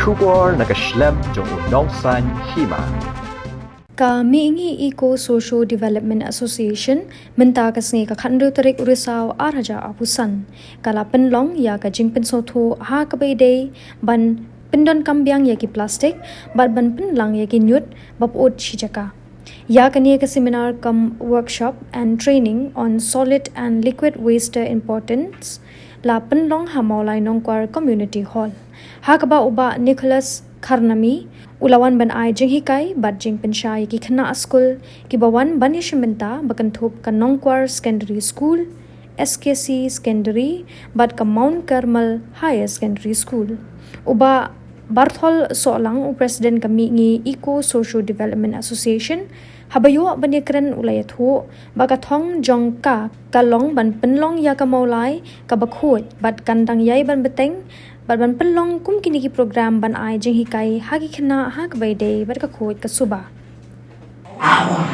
Shubor nakaslem jong unong san Hima. Kami Eco Social Development Association menta kasngi ka khandu tarik urisau araja apusan kala Pynlang ya ka jingpen sotho ha ka beide ban Pyndonkam Biang ya ki plastic ban Pynlang ya ki Ñiut bapot chijaka ya kani ka seminar kam workshop and training on solid and liquid waste importance la Pynlang ha Mawlai nongkwar community hall ha ka ba uba Nicholas Khynnah ulawan ban ai jing Hikai bat jing penshai ki Khynnah Skul ki bawan ban yashmenta bakan thop ka nongkwar secondary school SKC secondary bat ka Mount Carmel higher secondary school uba Barthol Solang president kami ngi Eco Social Development Association habayo banyakran ulayat ho bakathong jongka kalong ban Pynlang ya ka Mawlai ka bakhot bat kandang yai ban beteng ban Pynlang kum kini ki program ban ai jing Hikai hagi Khynnah hak baide bar ka khoj ka suba awa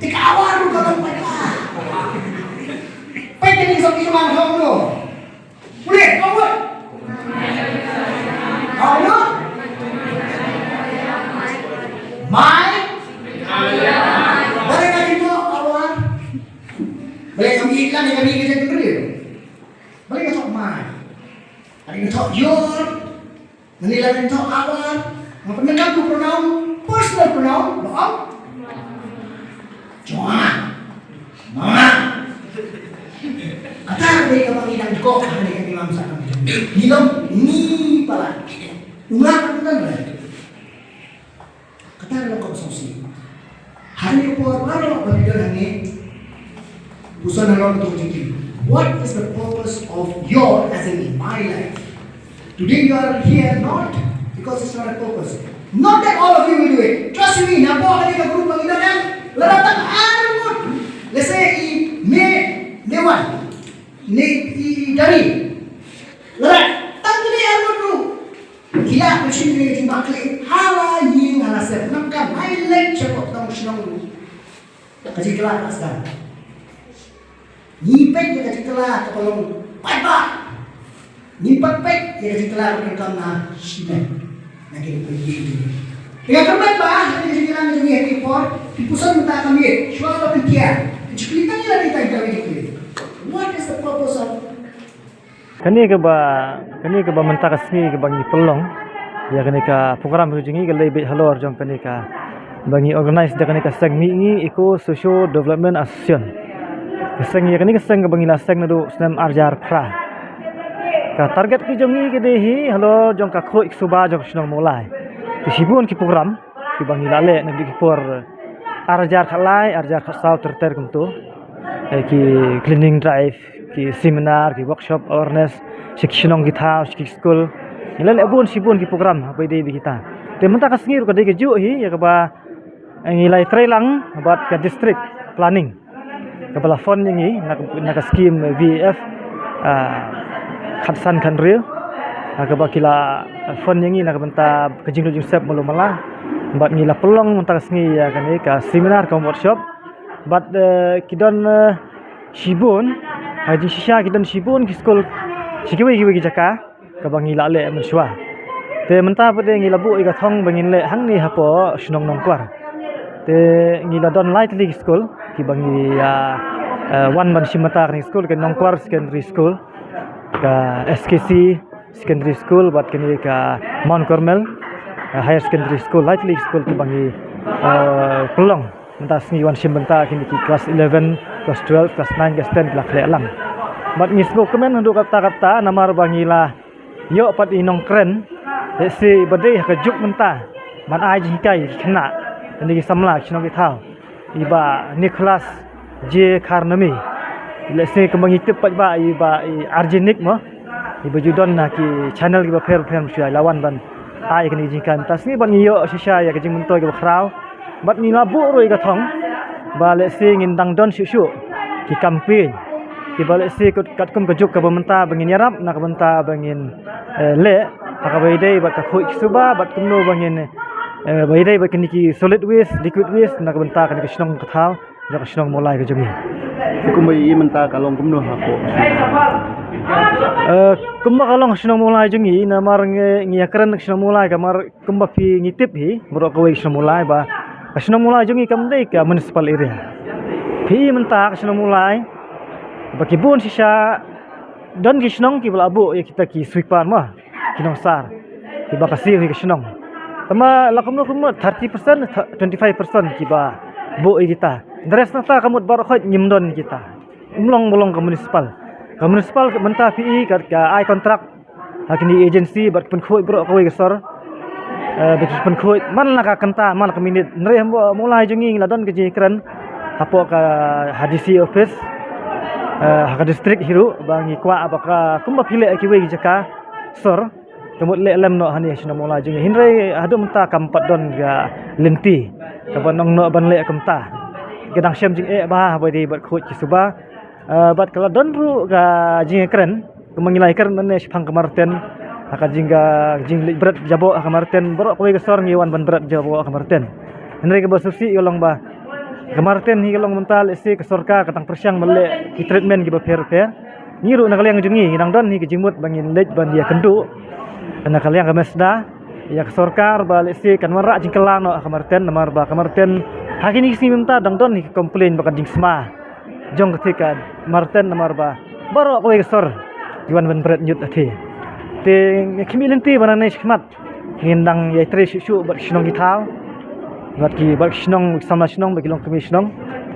tika awa ru ka ban pa kini so ki mang thong lo boleh awak awak mai boleh ka dito awak boleh kami iklan ni kami kerja beri boleh ka sok mai ada yang talk your, menilai yang talk awal, memperkenalkan tu pronoun, personal pronoun, bohong, cuan, mana, kata mereka mengilang kok, mereka bilang sama macam, hilang ni pala, ulang kan berarti, kata mereka kok sosial, hari itu baru berbicara ni, bukan orang tu tinggi. What is the purpose of your as in my life? Today you are here not because it's not a purpose. Not that all of you will do it. Trust me, nampak ada ke guru panggil kan? Leratang armut. Let's say Dewan. Dari. Lerat. Tang ni armut tu. Gila macam ni jumpa klik. Hala ying hala set. Nampak highlight cakap tamu senang tu. Kaji kelas asal. Nipet dia kasi telah kapalong paipa. Nipet pet dia kasi telah kapalong na simen. Naging pergi. Kaya kermet ba? Kasi kailangan nyo happy for. Pipusan mo ta kami. Suwa ka pintiyan. Chiklitan nila kita gawin ito. What is the purpose of? Kani ke ba menta kasmi ke bangi Pynlang. Ya kani ka program hujungi ke lebih halor jom kani ka bangi organize da kani ka segmi ngi Eco Social Development Association. Keseng ya kani keseng ke bangila seng nadu senam arjar pra. Ka target ki jongi ke dehi halo jong ka khoi suba jong senang Mawlai. Ki sibun ki program ki bangila le nabi ki por arjar khalai arjar khasau terter kumtu. Ki cleaning drive ki seminar ki workshop awareness sikshonong ki tha skul. Ilale abun sibun ki program apa ide bi kita. Te menta kasngir ka de ke ju hi ya ka ba ngilai Pynlang about ka district planning. Kepala fund yang ini nak skim VF khatsan kan real kepala kila fund yang ini nak benta kejing sep malu malah bat ngila Pynlang mentang sengi ya kan ka seminar ka workshop bat kidon sibun haji shisha kidon sibun ki skul sikiwi ki jaka ka bangila le menswa te menta pade ngila bu iga thong bangin le hang ni hapo snong nongkwar te ngila don lightly school ki bangi one ban simata ni school ke nongkwar secondary school ka SKC secondary school bat kini ka Mount Carmel higher secondary school lightly school ki bangi Pynlang menta sni wan simata kini ki class 11 class 12 class 9 class 10 class lang bat ni school kemen untuk kata-kata namar bangi la yo pat inong kren si badai ka juk menta ban ai Hikai Khynnah ni samla chinong ki thau iba Nicholas J Khynnah let's say kembang itu pat ba iba argenik mo iba judon na ki channel ki ba fer msya lawan ban ai kini jingkan tas ni ban yo shisha ya kajing mentoy ki khrau bat ni labu roi ka thong ba let's say ngin dang don shu ki campaign ki ba let's say kat kum kajuk ka bamenta bangin yarap na ka benta bangin le ka baidai ba ka khoi suba bat kumno bangin baidai ba kini ki solid waste liquid waste na ka benta kan ki snong ka thau ja ka snong Mawlai ka jami Kumbai menta kalong kumno hako. Kumba kalong sinong mulai jungi namar ngi akran sinong mulai kamar kumba pi ngitip hi borok kawai sinong mulai ba sinong mulai jungi kamdai ka municipal area pi mentak sinong mulai ba kibun sisa don ki sinong ki balabu ya kita ki sweepan mah kinong sar ki ba kasih hi sinong tama lakum 30% 25% ki ba bu kita dress nata kamut barokh nyimdon kita umlong ke municipal mentah PE kat ai kontrak hakini agency bat pen khoi bro koi gesor bet pen khoi man la ka kanta man ka minit nre mulai jungi ladon ke jikran apo ka hadisi office ha district hiru bangi kwa abaka kumba pile ki we jaka sor kemut le lem no hani sina mulai jungi hinre adu mentah kampat don ga lenti ka banong no ban le kamta gedang syam jing ba bai bat khoi ki suba bat kalau don ru ga jing keren kemangilai keren mane sipang kemarten aka jingga jing berat jabo kemarten borok koi gesor ngiwan ban berat jabo kemarten henry ke basusi yolong ba kemarten hi yolong mental isi ke sorka katang persyang mele ki treatment ki ba fair ngiru na kaliang jungi nang don hi ke jimut bangin lej ban dia kendu na kaliang ke Mesda ya ke sorka ba isi kan marak jing kelang no kemarten namar ba kemarten hakini si minta dang don hi komplain ba jing sma jong ketika Martin nomor ba baru aku gesor Juan ban berat Ñiut ati te kimilenti banane khmat ngindang ya tre shu bat shnong gitau bat shnong sama shnong ba kilong kemi shnong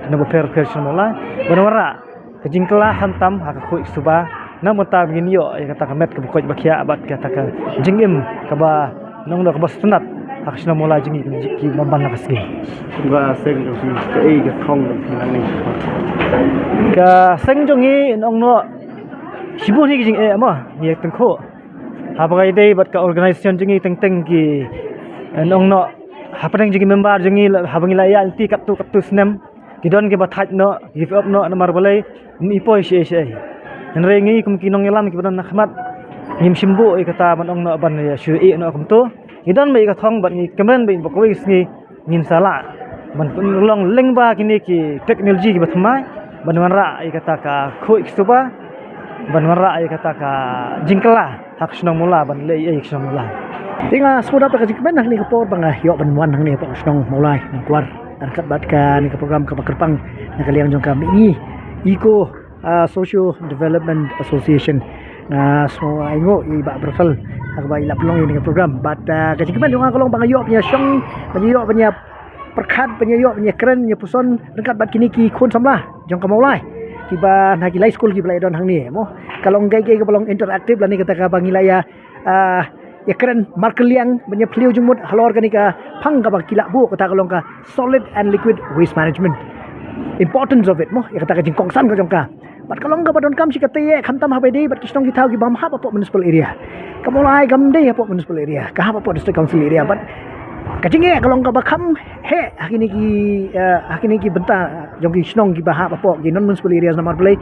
na ba per shnong la banwara kejingkla hantam ha khu suba na mota begin yo ya kata kamet ke bukoj bakia bat kata ka jingim ka ba nong do ka ba sunat ha shnong mola jingi ki mamban na kasgi Gua seng ki ei ga thong ni ka seng jongi nong no sibun hi jing ama ni tengkho ha bagai dei bat ka organisation jingi teng ki nong no ha padang jingi member jingi ha bangi la ya anti katu snem kidon ke bathaj no give up no namar balai ni poi she nre ngi kum kinong yalam ki badan khmat nim simbu e kata ban ong no ban ya shu e no kum to kidon mai ka thong bat ni kemren bai bokoi sngi ngin sala ban long lengba kini ki teknologi ki bathmai banwan ra ai kata ka khoi suba banwan ra ai kata ka jingkla hak snong mula ban le ai snong mula Tinga sudah tak jikmen ni ke por bang yo banwan ni pak snong Mawlai nang kuar angkat bat ka ni ke program ka kerpang nak kaliang jong kami ni Eco Social Development Association so aingo i ba brosal ak ba ila pelong ni ke program bat ka jikmen jong kalong bang yo punya syong bang yo punya perkhat penyayok punya keren punya puson dekat bat kini ki khun samlah jong ka Mawlai Kiba na kilai Skul ki belai don hang ni mo kalong gai ke belong interaktif la ni kata ka bangilaya ya keren markeliang punya pliu jumut halor ka ni ka phang ka ba kila bu kata kalong ka solid and liquid waste management importance of it mo ya kata ka jingkong san ka jong ka bat kalong ka badon kam si kata ye khamtam ha bai dei bat kisnong ki thau ki bam ha pa municipal area ka Mawlai gam dei ha municipal area ka ha pa district council area bat kacingnya kalau enggak bakam hakini ki benta jong ki snong ki bahap apa ki non municipal areas namar play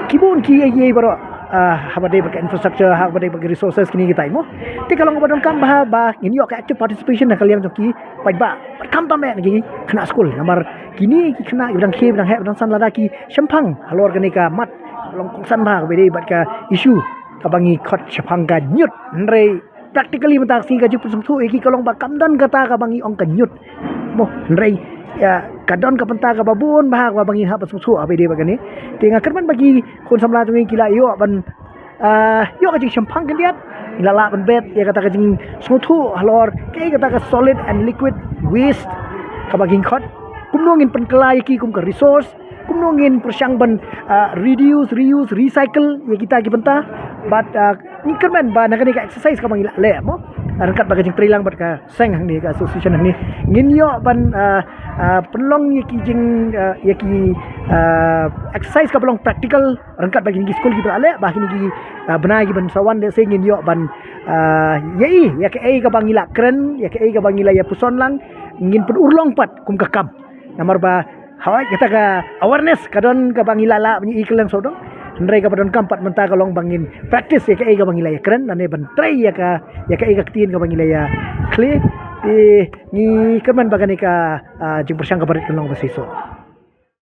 kibun ki ye baro habade bak infrastructure habade bak resources kini kita imo ti kalau enggak badon kam bah ini yo active participation nak kalian jong ki pai ba kam tam ni kena Skul namar kini ki kena bidang ke bidang he bidang san lada ki sempang halor kani ka mat long kong san ba bede bat ka issue ka bangi khot sempang ga Ñiut nrei practically mentak si gaji pusung iki kalong ba kamdan kata ka bangi ong Ñiut mo nrei ya kadon ka penta ka babun bah ka bangi ha pusung abe de bagani tinga kerman bagi kun samla tungi kila yo ban yo ka jing sempang kendiat ilala ban bet ya kata ka jing sutu halor ke kata ka solid and liquid waste ka baging khot kumnongin penkelai ki kum ka resource kumnongin persyang ban reduce reuse recycle ya kita ki penta but ni kerman ba nak ni ka exercise ka mangila le mo angkat ba jing trilang bat ka seng hang ni ka association hang ni ngin yo ban penlong ye ki jing ye ki exercise ka pelong practical angkat ba jing Skul ki ale ba kini ki benai ki ban sawan de sing ngin yo ban ye ya ke ai ka bangila kren ya ke ai ka bangila ya puson lang ngin pun urlong pat kum ka kam namar ba hawai kita ka awareness kadon ka bangila la ni iklan sodong Nrai ka padon kampat menta kalong bangin practice ya ka ai ka bangila ya keren nane ban try ya ka tin ka bangila ya clear ni kerman bagani ka jing persyang ka barit kalong basiso